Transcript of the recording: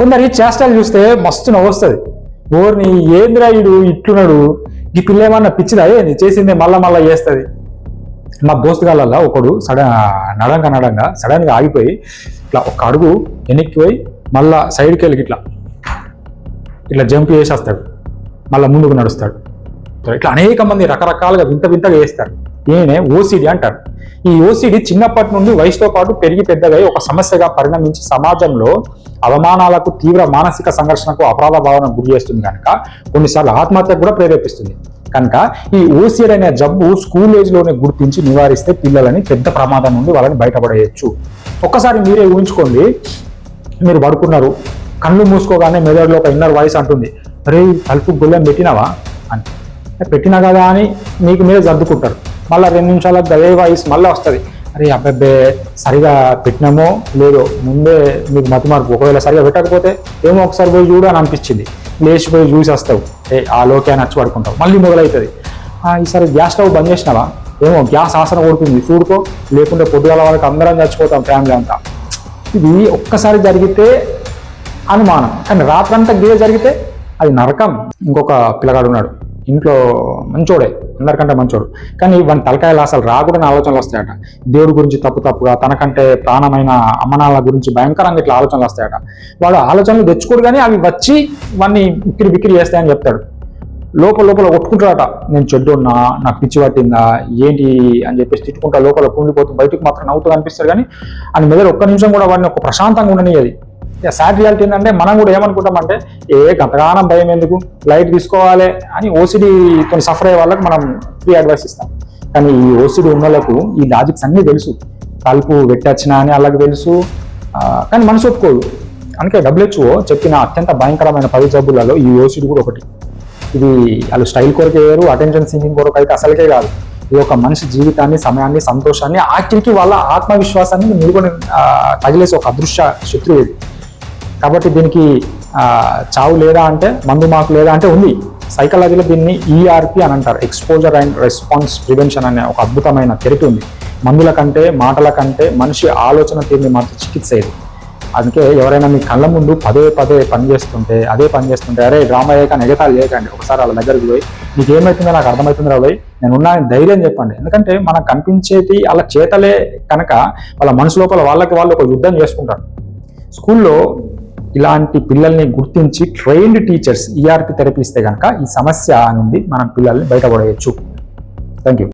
కొందరి చేష్టలు చూస్తే మస్తు నవ్వొస్తుంది. ఓర్ని ఏంద్రాయుడు ఇట్లున్నాడు, ఈ పిల్ల ఏమన్నా పిచ్చిదా ఏంది చేసిందే మళ్ళా చేస్తుంది. మా దోస్తుగాళ్ళ ఒకడు నడంగా సడన్గా ఆగిపోయి ఇట్లా ఒక అడుగు వెనక్కి పోయి మళ్ళా సైడ్కి వెళ్ళి ఇట్లా జంప్ చేసేస్తాడు, మళ్ళీ ముందుకు నడుస్తాడు. ఇట్లా అనేక మంది రకరకాలుగా వింతగా చేస్తారు. ఈయనే ఓసిడి అంటారు. ఈ ఓసిడి చిన్నప్పటి నుండి వయసుతో పాటు పెరిగి పెద్దగా ఒక సమస్యగా పరిణమించి సమాజంలో అవమానాలకు, తీవ్ర మానసిక సంఘర్షణకు, అపరాధ భావనకు గురి చేస్తుంది కనుక కొన్నిసార్లు ఆత్మహత్యకు కూడా ప్రేరేపిస్తుంది. కనుక ఈ ఓసిడి అనే జబ్బు స్కూల్ ఏజ్లోనే గుర్తించి నివారిస్తే పిల్లలని పెద్ద ప్రమాదం నుండి వాళ్ళని బయటపడేయచ్చు. ఒక్కసారి మీరే ఊహించుకోండి, మీరు పడుకున్నారు, కళ్ళు మూసుకోగానే మెదడులో ఒక ఇన్నర్ వాయిస్ అంటుంది, అరే తలుపు గొల్లెం పెట్టినావా అని. పెట్టినా కదా అని మీకు మీరే సర్దుకుంటారు. మళ్ళీ 2 నిమిషాలకు అదే వాయిస్ మళ్ళీ వస్తుంది, అరే అబ్బాబ్బే సరిగా పెట్టినామో లేదో ముందే మీకు మతిమార్పు. ఒకవేళ సరిగా పెట్టకపోతే ఏమో ఒకసారి పోయి చూడు అని అనిపించింది, లేచిపోయి చూసి వస్తావు, ఆ లోకే నచ్చి పడుకుంటావు. మళ్ళీ మొదలవుతుంది, ఈసారి గ్యాస్ స్టవ్ బంద్ చేసినావా, ఏమో గ్యాస్ ఆసన కొడుతుంది చూడుకో, లేకుంటే పొద్దుగాల వాళ్ళకి అందరం చచ్చిపోతాం ఫ్యామిలీ అంతా. ఇది ఒక్కసారి జరిగితే అనుమానం, కానీ రాత్రంతా గిదే జరిగితే అది నరకం. ఇంకొక పిల్లగాడు ఉన్నాడు ఇంట్లో, మంచోడే, అందరికంటే మంచోడు, కానీ వాని తలకాయలు అసలు రాకూడని ఆలోచనలు వస్తాయట. దేవుడి గురించి తప్పుగా, తనకంటే ప్రాణమైన అమ్మనాల గురించి భయంకరంగా ఇట్లా ఆలోచనలు వస్తాయట. వాడు ఆలోచనలు తెచ్చుకోడు, కానీ అవి వచ్చి వాడిని బిక్కిరి చేస్తాయని చెప్తాడు. లోపల కొట్టుకుంటాడట, నేను చెడ్డున్నా, నాకు పిచ్చి పట్టిందా ఏంటి అని చెప్పేసి తిట్టుకుంటా లోపల కుంగిపోతూ బయటకు మాత్రం నవ్వుతూ అనిపిస్తాడు. కానీ అని మెదడు ఒక్క నిమిషం కూడా వాడిని ఒక ప్రశాంతంగా ఉండనియది. సాడ్ రియాలిటీ ఏంటంటే మనం కూడా ఏమనుకుంటామంటే గతగానం భయం ఎందుకు, లైట్ తీసుకోవాలి అని ఓసిడీతో సఫర్ అయ్యే వాళ్ళకి మనం ఫ్రీ అడ్వైస్ ఇస్తాం. కానీ ఈ ఓసిడీ ఉన్న వాళ్ళకు ఈ లాజిక్స్ అన్నీ తెలుసు, తలుపు పెట్టొచ్చినా అని వాళ్ళకి తెలుసు, కానీ మనసు ఒప్పుకోదు. అందుకే WHO చెప్పిన అత్యంత భయంకరమైన 10 జబ్బులలో ఈ ఓసిడీ కూడా ఒకటి. ఇది వాళ్ళు స్టైల్ కొరకు వేయరు, అటెన్షన్ సీకింగ్ కొరకు అయితే అసలుకే కాదు. ఇది ఒక మనిషి జీవితాన్ని, సమయాన్ని, సంతోషాన్ని, ఆఖరికి వాళ్ళ ఆత్మవిశ్వాసాన్ని నిలుకొని తగిలేసి ఒక అదృశ్య శత్రువు ఇది. కాబట్టి దీనికి చావు లేదా అంటే, మందు మాకు లేదా అంటే ఉంది. సైకాలజీలో దీన్ని ERP అని అంటారు, ఎక్స్పోజర్ అండ్ రెస్పాన్స్ ప్రివెన్షన్ అనే ఒక అద్భుతమైన థెరపీ ఉంది. మందుల కంటే, మాటల కంటే మనిషి ఆలోచన తీరుని మార్చే చికిత్స ఇది. అందుకే ఎవరైనా మీ కళ్ళ ముందు పదే పని చేస్తుంటే అరే డ్రామా చేయక ఎగతాలు చేయకండి. ఒకసారి వాళ్ళ దగ్గరికి పోయి నీకు ఏమవుతుందో నాకు అర్థమవుతుందో పోయి నేను ఉన్నానని ధైర్యం చెప్పండి. ఎందుకంటే మనకు కనిపించేది వాళ్ళ చేతలే కనుక వాళ్ళ మనసు లోపల వాళ్ళు ఒక యుద్ధం చేసుకుంటారు. స్కూల్లో ఇలాంటి పిల్లల్ని గుర్తించి ట్రైన్డ్ టీచర్స్ ERP థెరపీ ఇస్తే కనుక ఈ సమస్య నుండి మనం పిల్లల్ని బయటపడేయచ్చు. Thank you.